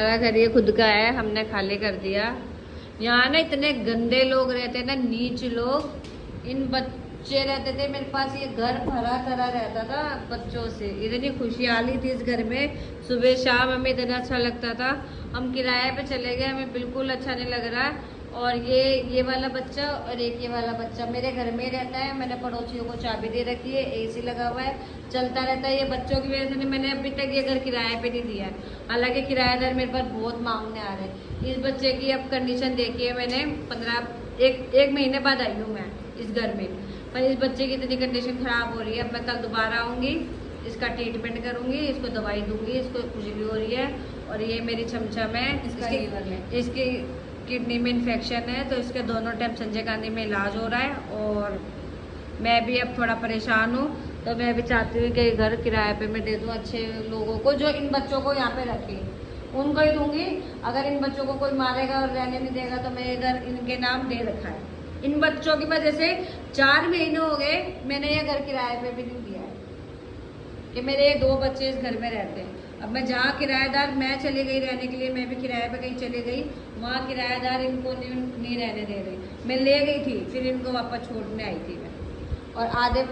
हमारा घर ये खुद का है, हमने खाली कर दिया। यहाँ ना इतने गंदे लोग रहते हैं ना, नीच लोग। इन बच्चे रहते थे मेरे पास, ये घर भरा तरह रहता था बच्चों से। इतनी खुशहाली थी इस घर में, सुबह शाम हमें इतना अच्छा लगता था। हम किराए पे चले गए, हमें बिल्कुल अच्छा नहीं लग रहा। और ये वाला बच्चा और एक ये वाला बच्चा मेरे घर में रहता है। मैंने पड़ोसियों को चाबी दे रखी है, एसी लगा हुआ है, चलता रहता है। ये बच्चों की वजह से मैंने अभी तक ये घर किराए पे नहीं दिया है। हालांकि किराएदार मेरे पास बहुत मांगने आ रहे हैं। इस बच्चे की अब कंडीशन देखी है मैंने, एक महीने बाद आई हूँ मैं इस घर में, पर इस बच्चे की इतनी कंडीशन खराब हो रही है। अब मैं कल दोबारा आऊँगी, इसका ट्रीटमेंट करूँगी, इसको दवाई दूंगी। इसको खुजली हो रही है। और ये मेरी छमछम है, इसकी किडनी में इन्फेक्शन है, तो इसके दोनों टाइम संजय गांधी में इलाज हो रहा है। और मैं भी अब थोड़ा परेशान हूँ, तो मैं भी चाहती हूँ कि घर किराए पे मैं दे दूँ अच्छे लोगों को, जो इन बच्चों को यहाँ पे रखे, उनको ही दूंगी। अगर इन बच्चों को कोई मारेगा और रहने नहीं देगा तो मैं घर इनके नाम दे रखा है। इन बच्चों की वजह से 4 महीने हो गए मैंने ये घर किराए पे भी नहीं दिया है, कि मेरे 2 बच्चे इस घर में रहते हैं। अब मैं जहाँ किराएदार मैं चली गई रहने के लिए, मैं भी किराए पे कहीं चली गई, वहाँ किराएदार इनको नहीं रहने दे रहे। मैं ले गई थी, फिर इनको वापस छोड़ने आई थी मैं। और आधे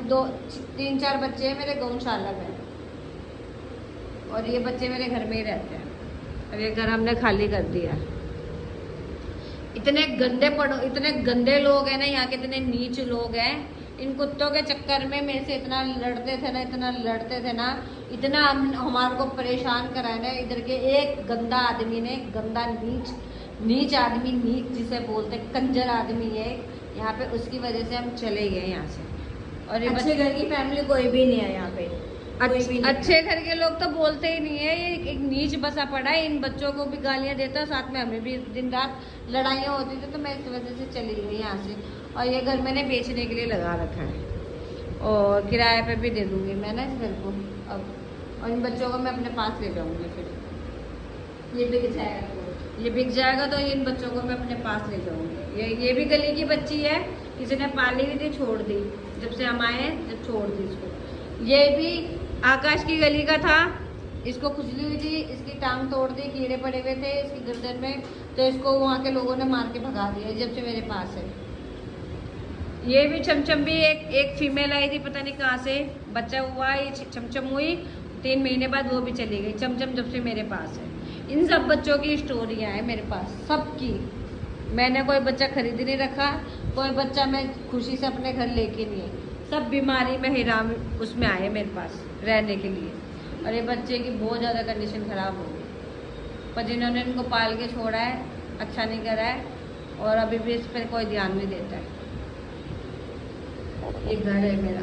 3-4 बच्चे हैं मेरे गौशाला में, और ये बच्चे मेरे घर में ही रहते हैं। और ये घर हमने खाली कर दिया। इतने गंदे लोग हैं ना यहाँ के, इतने नीच लोग हैं। इन कुत्तों के चक्कर में मेरे से इतना लड़ते थे ना, इतना हमारे को परेशान कराया ना। इधर के एक गंदा आदमी ने, गंदा नीच आदमी, नीच जिसे बोलते, कंजर आदमी है यहाँ पे, उसकी वजह से हम चले गए यहाँ से। और ये अच्छे घर की फैमिली कोई भी नहीं है यहाँ पे, अच्छे घर के लोग तो बोलते ही नहीं है। ये एक नीच बसा पड़ा है, इन बच्चों को भी गालियाँ देता है, साथ में हमें भी दिन रात लड़ाइयाँ होती थी। तो मैं इस वजह से चली गई यहाँ से। और ये घर मैंने बेचने के लिए लगा रखा है, और किराए पे भी दे दूँगी मैं ना इस घर को अब। और इन बच्चों को मैं अपने पास ले जाऊँगी, फिर ये बिक जाएगा तो इन बच्चों को मैं अपने पास ले जाऊँगी। ये भी गली की बच्ची है, किसी ने पाली हुई थी, छोड़ दी जब से हम आए, जब छोड़ दी इसको। ये भी आकाश की गली का था, इसको खुजली हुई थी, इसकी टांग तोड़ दी, कीड़े पड़े हुए थे इसकी गर्दन में, तो इसको वहाँ के लोगों ने मार के भगा दिया जब से मेरे पास है। ये भी छमछम भी एक फीमेल आई थी, पता नहीं कहाँ से बच्चा हुआ, ये छमछम हुई 3 महीने बाद वो भी चली गई। छमछम जब से मेरे पास है। इन सब बच्चों की स्टोरियाँ हैं मेरे पास, सबकी। मैंने कोई बच्चा खरीद नहीं रखा, कोई बच्चा मैं खुशी से अपने घर लेके नहीं है। सब बीमारी में हिराम उसमें आए मेरे पास रहने के लिए। और ये बच्चे की बहुत ज़्यादा कंडीशन ख़राब हो गई, पर जिन्होंने इनको पाल के छोड़ा है अच्छा नहीं करा है, और अभी भी इस पर कोई ध्यान नहीं देता है। ये घर है मेरा,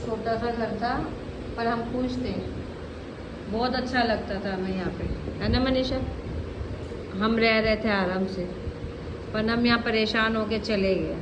छोटा सा घर था, पर हम खुश थे, बहुत अच्छा लगता था हमें यहाँ पे, है ना मनीषा? हम रह रहे थे आराम से, पर हम यहाँ परेशान होके चले गए।